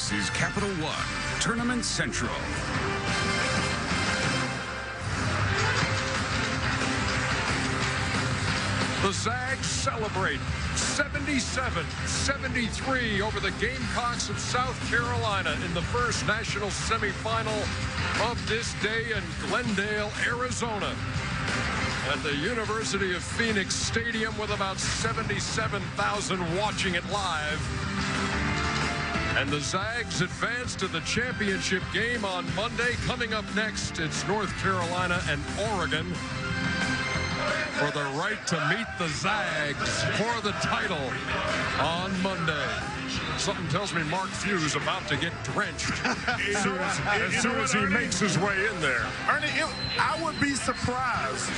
This is Capital One Tournament Central. The Zags celebrate 77-73 over the Gamecocks of South Carolina in the first national semifinal of this day in Glendale, Arizona. At the University of Phoenix Stadium with about 77,000 watching it live. And the Zags advance to the championship game on Monday. Coming up next, it's North Carolina and Oregon for the right to meet the Zags for the title on Monday. Something tells me Mark Few is about to get drenched as soon as he makes his way in there. Ernie, I would be surprised.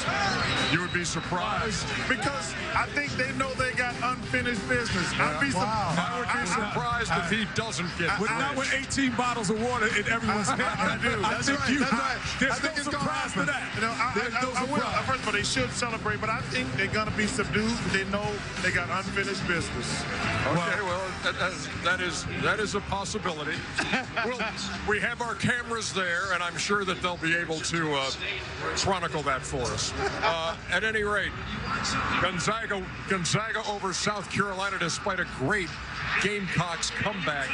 You would be surprised? Because I think they know they got unfinished business. I would be surprised if he doesn't get drenched. Not with 18 bottles of water in everyone's hand. I do. That's right. There's no surprise for that. You know, I will. First of all, they should celebrate, but I think they're going to be subdued. They know they got unfinished business. Okay, well, that is a possibility. We have our cameras there, and I'm sure that they'll be able to chronicle that for us. At any rate, Gonzaga over South Carolina, despite a great Gamecocks comeback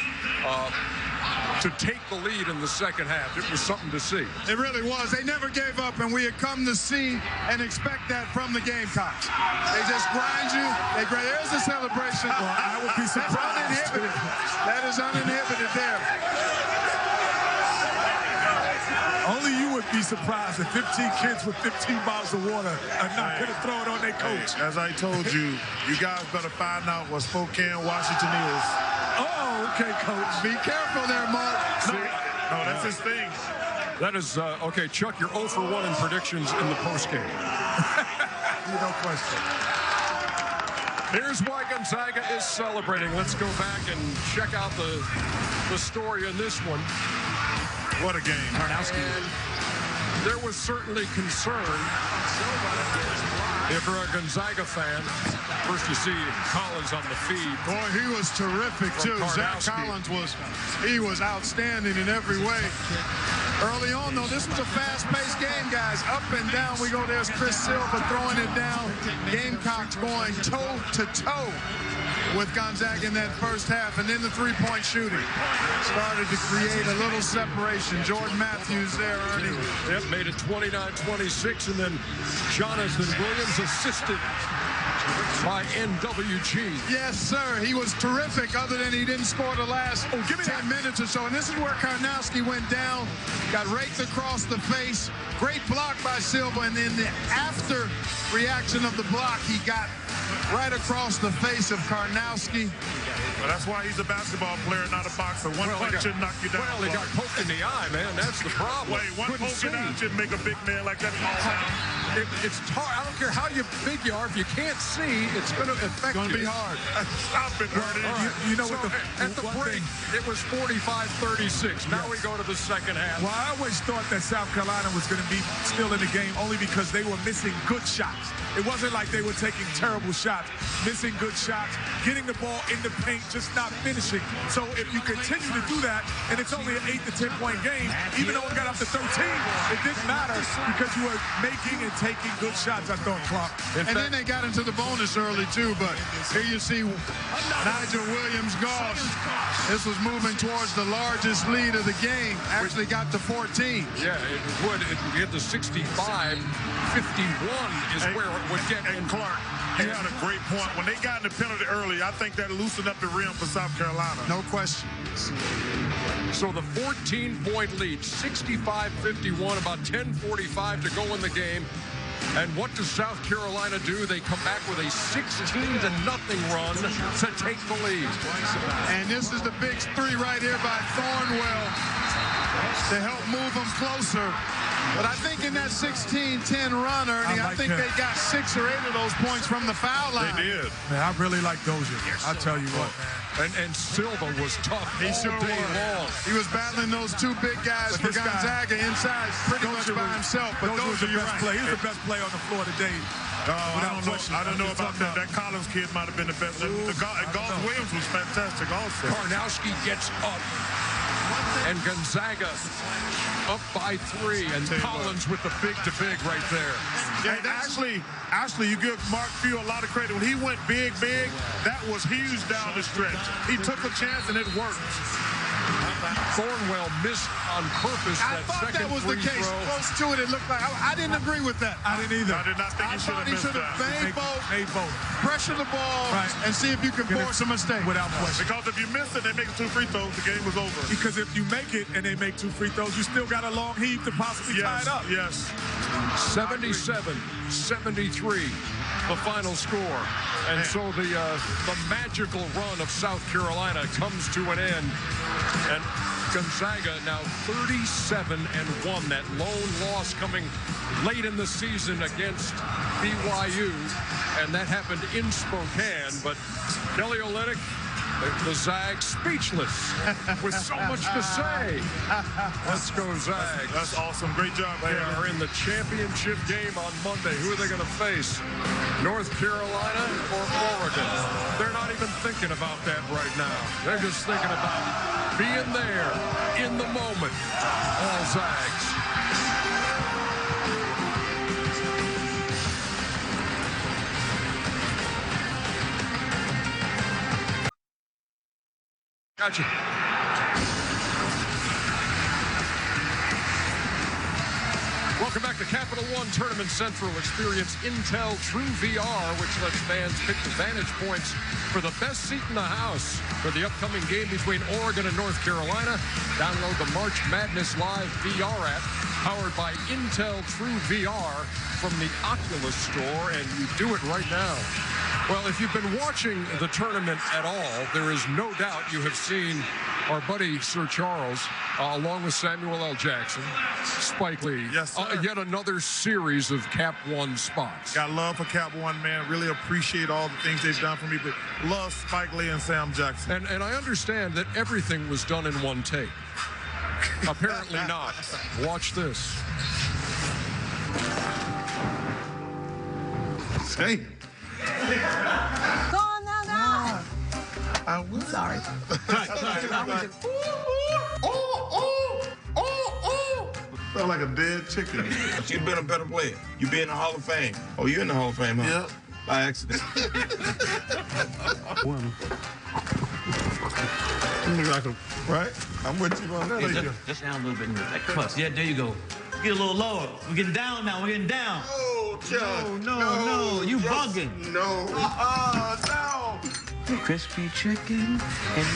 to take the lead in the second half. It was something to see. It really was. They never gave up, and we had come to see and expect that from the Gamecocks. They just grind you. There's a celebration. Well, I would be surprised. That's uninhibited. That is uninhibited there. Only you would be surprised if 15 kids with 15 bottles of water are not going to throw it on their coach. As I told you, you guys better find out what Spokane, Washington is. Oh, okay, coach. Be careful there, Mark. No, that's his thing. That is, okay, Chuck, you're 0 for 1 in predictions in the postgame. No question. Here's why Gonzaga is celebrating. Let's go back and check out the story in this one. What a game. Karnowski. There was certainly concern. If you're a Gonzaga fan, first you see Collins on the feed. Boy, he was terrific, too. Zach Collins was outstanding in every way. Early on, though, this was a fast-paced game, guys. Up and down we go. There's Chris Silva throwing it down. Gamecocks going toe-to-toe with Gonzaga in that first half. And then the three-point shooting started to create a little separation. Jordan Matthews there, Ernie. Yep, made it 29-26, and then Jonathan Williams assisted by NWG. Yes, sir. He was terrific, other than he didn't score the last 10 minutes or so. And this is where Karnowski went down, got raked across the face. Great block by Silva, and then the after reaction of the block, he got right across the face of Karnowski. Well, that's why he's a basketball player, not a boxer. One punch should knock you down. Well, he got poked in the eye, man. That's the problem. Wait, one poke in the eye should make a big man like that fall down. It's hard. I don't care how big you are. If you can't see, it's going to affect you. It's going to be hard. Stop it, Ernie. Right. You know what? At the break, it was 45-36. Now we go to the second half. Well, I always thought that South Carolina was going to be still in the game only because they were missing good shots. It wasn't like they were taking terrible shots, missing good shots, getting the ball in the paint, just not finishing. So if you continue to do that, and it's only an 8 to 10 point game, even though it got up to 13, it didn't matter because you were making and taking good shots, I thought, Clark. And then they got into the bonus early, too. But here you see Nigel Williams-Goss. This was moving towards the largest lead of the game. Actually got to 14. Yeah, it would. It would get to 65. 51 is where it would get. And Clark, he had a great point. When they got in the penalty early, I think that loosened up the rim for South Carolina. No question. So the 14-point lead, 65-51, about 10:45 to go in the game. And what does South Carolina do? They come back with a 16-0 run to take the lead. And this is the big three right here by Thornwell to help move them closer. But I think in that 16-10 run, Ernie, I think they got 6 or 8 of those points from the foul line. They did. Man, I really like Dozier. I'll tell you what, man. And Silva was tough He all sure day was. long. He was battling those two big guys for Gonzaga inside pretty much by himself. But Dozier was the best player. He was the best player on the floor today. I don't know about that. That Collins kid might have been the best. Golf Williams was fantastic also. Karnowski gets up And Gonzaga up by 3, and Collins with the big-to-big right there. Yeah, actually, you give Mark Few a lot of credit. When he went big, that was huge down the stretch. He took a chance, and it worked. Thornwell missed on purpose I thought that was the case. Close to it, it looked like. I didn't agree with that. I didn't either. I did not think he should have made both, pressure the ball, and see if you can force a mistake. Without question. Because if you miss it, they make 2 free throws, the game was over. Because if you make it and they make 2 free throws, you still got a long heave to possibly tie it up. Yes. 77-73, the final score. And so the magical run of South Carolina comes to an end. And Gonzaga now 37-1. That lone loss coming late in the season against BYU. And that happened in Spokane. But Kelly Olynyk, the Zags, speechless with so much to say. Let's go, Zags. That's awesome. Great job. They are in the championship game on Monday. Who are they going to face? North Carolina or Oregon? They're not even thinking about that right now. They're just thinking about being there in the moment. All Zags. Gotcha. Welcome back to Capital One Tournament Central. Experience Intel True VR, which lets fans pick the vantage points for the best seat in the house for the upcoming game between Oregon and North Carolina. Download the March Madness Live VR app powered by Intel True VR from the Oculus Store, and you do it right now. Well, if you've been watching the tournament at all, there is no doubt you have seen our buddy Sir Charles, along with Samuel L. Jackson, Spike Lee, yes, yet another series of Cap One spots. Got love for Cap One, man. Really appreciate all the things they've done for me, but love Spike Lee and Sam Jackson. And I understand that everything was done in one take. Apparently not. Watch this. Hey. Go on now. I will. Sorry. Felt like a dead chicken. You've been a better player. You be in the Hall of Fame. Oh, you're in the Hall of Fame, huh? Yep. By accident. Right? I'm with you on that. Yeah, just down a little bit. That crust. Yeah, there you go. Get a little lower. We're getting down now. We're getting down. Oh, Chuck. No. You bugging. No. No. Crispy chicken and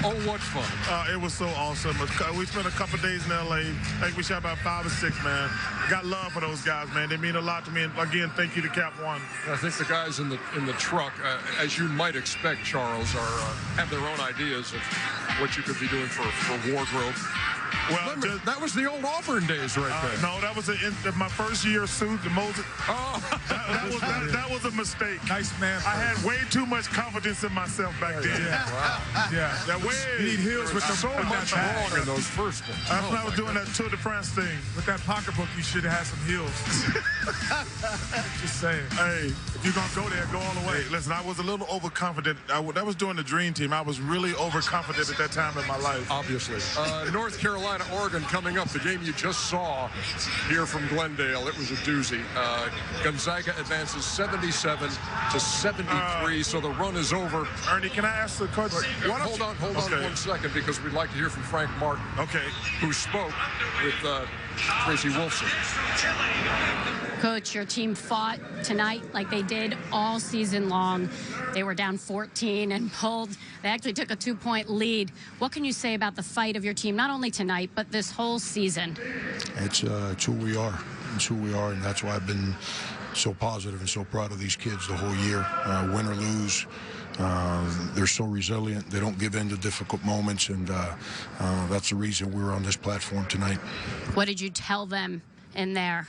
Oh, what fun. It was so awesome. We spent a couple days in L.A. I think we shot about 5 or 6, man. I got love for those guys, man. They mean a lot to me. And again, thank you to Cap One. I think the guys in the truck, as you might expect, Charles, have their own ideas of what you could be doing for wardrobe. Well, remember, that was the old Auburn days right there. No, that was my first year suit. The Moses. Oh, that was a mistake. Nice man. I had way too much confidence in myself back then. Yeah. wow. Yeah. That way. You need heels with so much wrong in those first ones. That's when I was doing that Tour de France thing. With that pocketbook, you should have had some heels. Just saying. Hey, if you're going to go there, go all the way. Hey, listen, I was a little overconfident. That was during the Dream Team. I was really overconfident at that time in my life. Obviously. North Carolina, Oregon coming up. The game you just saw here from Glendale. It was a doozy. Gonzaga advances 77-73, so the run is over. Ernie, can I ask the coach? Hold on 1 second, because we'd like to hear from Frank Martin, who spoke with Tracy Wolfson. Coach, your team fought tonight like they did all season long. They were down 14 and pulled. They actually took a 2-point lead. What can you say about the fight of your team, not only tonight, but this whole season? It's who we are. It's who we are, and that's why I've been so positive and so proud of these kids the whole year. Win or lose, they're so resilient. They don't give in to difficult moments, and that's the reason we're on this platform tonight. What did you tell them in there?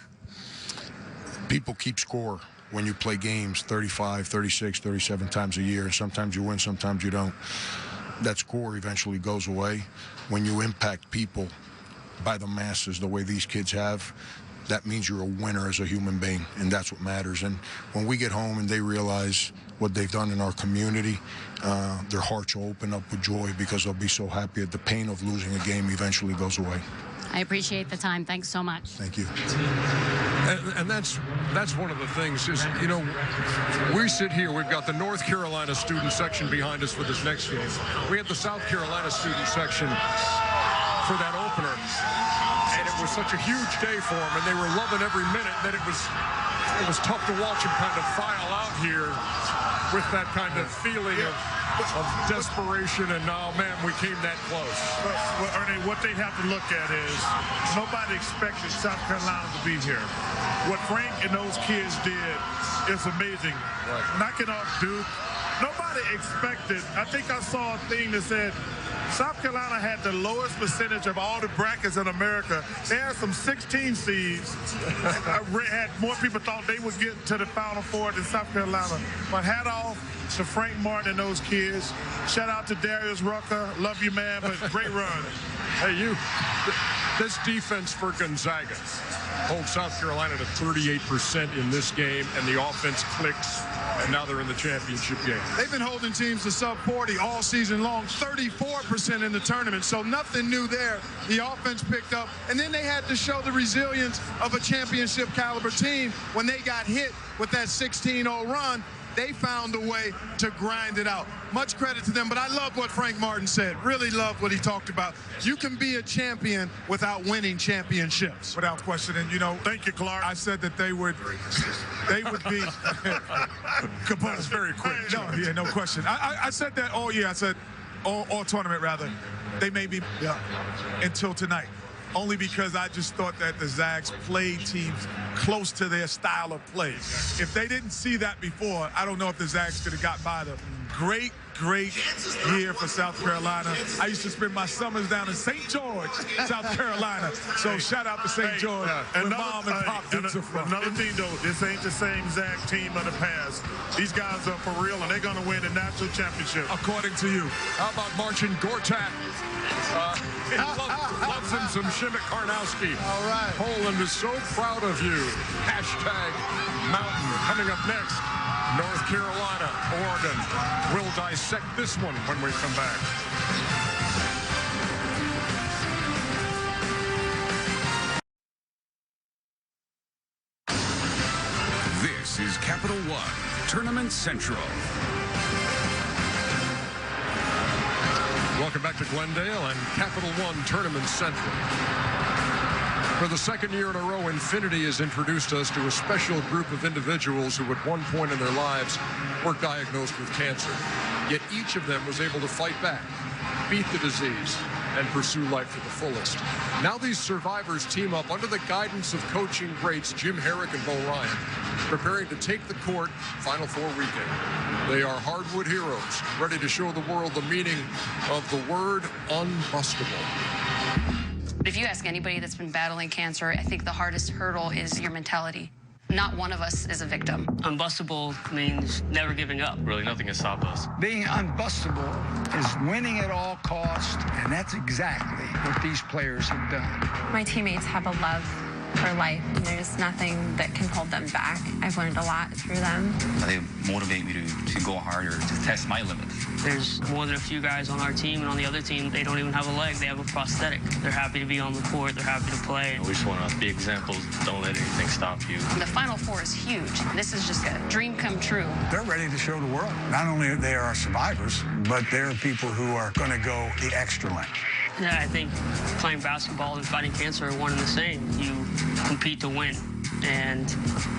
People keep score when you play games 35, 36, 37 times a year, and sometimes you win, sometimes you don't. That score eventually goes away. When you impact people by the masses the way these kids have, that means you're a winner as a human being, and that's what matters. And when we get home and they realize what they've done in our community, their hearts will open up with joy because they'll be so happy that the pain of losing a game eventually goes away. I appreciate the time. Thanks so much. Thank you. And that's one of the things is, you know, we sit here, we've got the North Carolina student section behind us for this next game. We had the South Carolina student section for that opener. And it was such a huge day for them, and they were loving every minute that it was tough to watch them kind of file out here with that kind of feeling of desperation, and now, man, we came that close. Well, Ernie, what they have to look at is nobody expected South Carolina to be here. What Frank and those kids did is amazing. Right. Knocking off Duke. Nobody expected. I think I saw a thing that said South Carolina had the lowest percentage of all the brackets in America. They had some 16 seeds. Had more people thought they would get to the Final Four than South Carolina. But hat off to Frank Martin and those kids. Shout out to Darius Rucker. Love you, man, but great run. Hey, this defense for Gonzaga holds South Carolina to 38% in this game, and the offense clicks, and now they're in the championship game. They've been holding teams to sub 40 all season long, 34% in the tournament, so nothing new there. The offense picked up, and then they had to show the resilience of a championship caliber team when they got hit with that 16-0 run. They found a way to grind it out. Much credit to them, but I love what Frank Martin said. Really love what he talked about. You can be a champion without winning championships. Without question. And, you know, thank you, Clark. I said that they would be. That's very quick. No, yeah, no question. I said that all year. I said all tournament, rather. They may be until tonight. Only because I just thought that the Zags played teams close to their style of play. If they didn't see that before, I don't know if the Zags could have got by them. Great year for South Carolina. I used to spend my summers down in St. George, South Carolina. So shout out to St. George, where Mom and Pop are from. Another thing, though, this ain't the same Zag team of the past. These guys are for real, and they're going to win the national championship. According to you. How about Marcin Gortat? Loves him some Shimmick Karnowski. All right. Poland is so proud of you. Hashtag Mountain. Coming up next, North Carolina, Oregon. We'll dissect this one when we come back. This is Capital One Tournament Central. Welcome back to Glendale and Capital One Tournament Central. For the second year in a row, Infinity has introduced us to a special group of individuals who at one point in their lives were diagnosed with cancer. Yet each of them was able to fight back, beat the disease, and pursue life to the fullest. Now these survivors team up under the guidance of coaching greats Jim Herrick and Bo Ryan, preparing to take the court Final Four weekend. They are hardwood heroes, ready to show the world the meaning of the word unbustable. If you ask anybody that's been battling cancer, I think the hardest hurdle is your mentality. Not one of us is a victim. Unbustable means never giving up. Really, nothing can stop us. Being unbustable is winning at all costs, and that's exactly what these players have done. My teammates have a love for life, and there's nothing that can hold them back. I've learned a lot through them. They motivate me to go harder, to test my limits. There's more than a few guys on our team, and on the other team, they don't even have a leg. They have a prosthetic. They're happy to be on the court. They're happy to play. We just want to be examples. Don't let anything stop you. The Final Four is huge. This is just a dream come true. They're ready to show the world. Not only are they our survivors, but they're people who are going to go the extra length. Yeah, I think playing basketball and fighting cancer are one and the same. You compete to win, and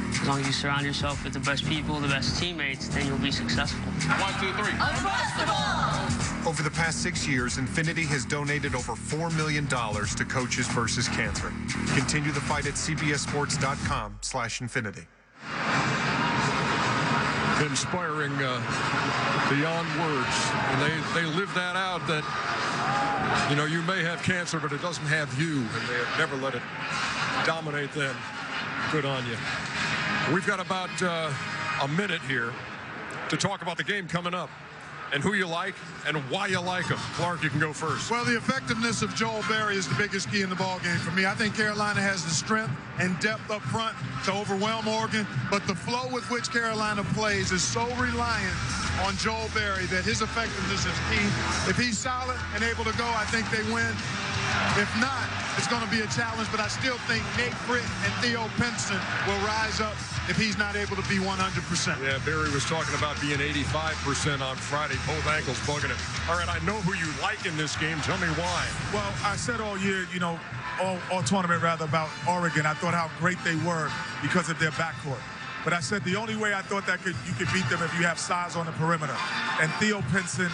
as long as you surround yourself with the best people, the best teammates, then you'll be successful. 1, 2, 3. Unbustable! Over the past 6 years, Infinity has donated over $4 million to Coaches versus Cancer. Continue the fight at cbssports.com/infinity. Inspiring beyond words. And they live that out, that, you know, you may have cancer, but it doesn't have you, and they have never let it dominate them. Good on you. We've got about a minute here to talk about the game coming up. and who you like and why you like him. Clark, you can go first. Well, the effectiveness of Joel Berry is the biggest key in the ballgame for me. I think Carolina has the strength and depth up front to overwhelm Oregon, but the flow with which Carolina plays is so reliant on Joel Berry that his effectiveness is key. If he's solid and able to go, I think they win. If not, it's going to be a challenge, but I still think Nate Britt and Theo Pinson will rise up if he's not able to be 100%. Yeah, Barry was talking about being 85% on Friday. Both ankles bugging him. All right, I know who you like in this game. Tell me why. Well, I said all year, all tournament rather, about Oregon. I thought how great they were because of their backcourt. But I said the only way I thought that you could beat them if you have size on the perimeter. And Theo Pinson,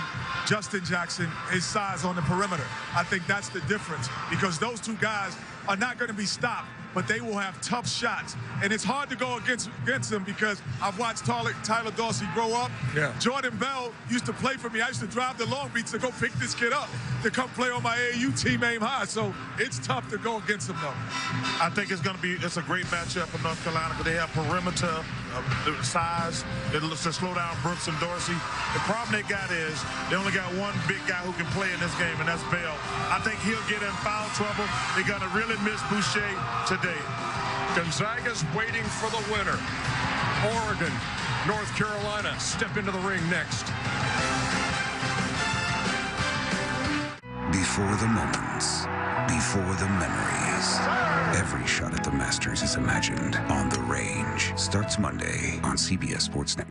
Justin Jackson, his size on the perimeter. I think that's the difference because those two guys are not going to be stopped, but they will have tough shots. And it's hard to go against them because I've watched Tyler Dorsey grow up. Yeah. Jordan Bell used to play for me. I used to drive to Long Beach to go pick this kid up to come play on my AAU team, Aim High. So it's tough to go against them, though. I think it's a great matchup for North Carolina because they have perimeter size to slow down Brooks and Dorsey. The problem they got is they only got one big guy who can play in this game, and that's Bell. I think he'll get in foul trouble. They're going to really miss Boucher today. Gonzaga's waiting for the winner. Oregon, North Carolina step into the ring next. Before the moments, before the memories, every shot at the Masters is imagined on the range. Starts Monday on CBS Sports Network.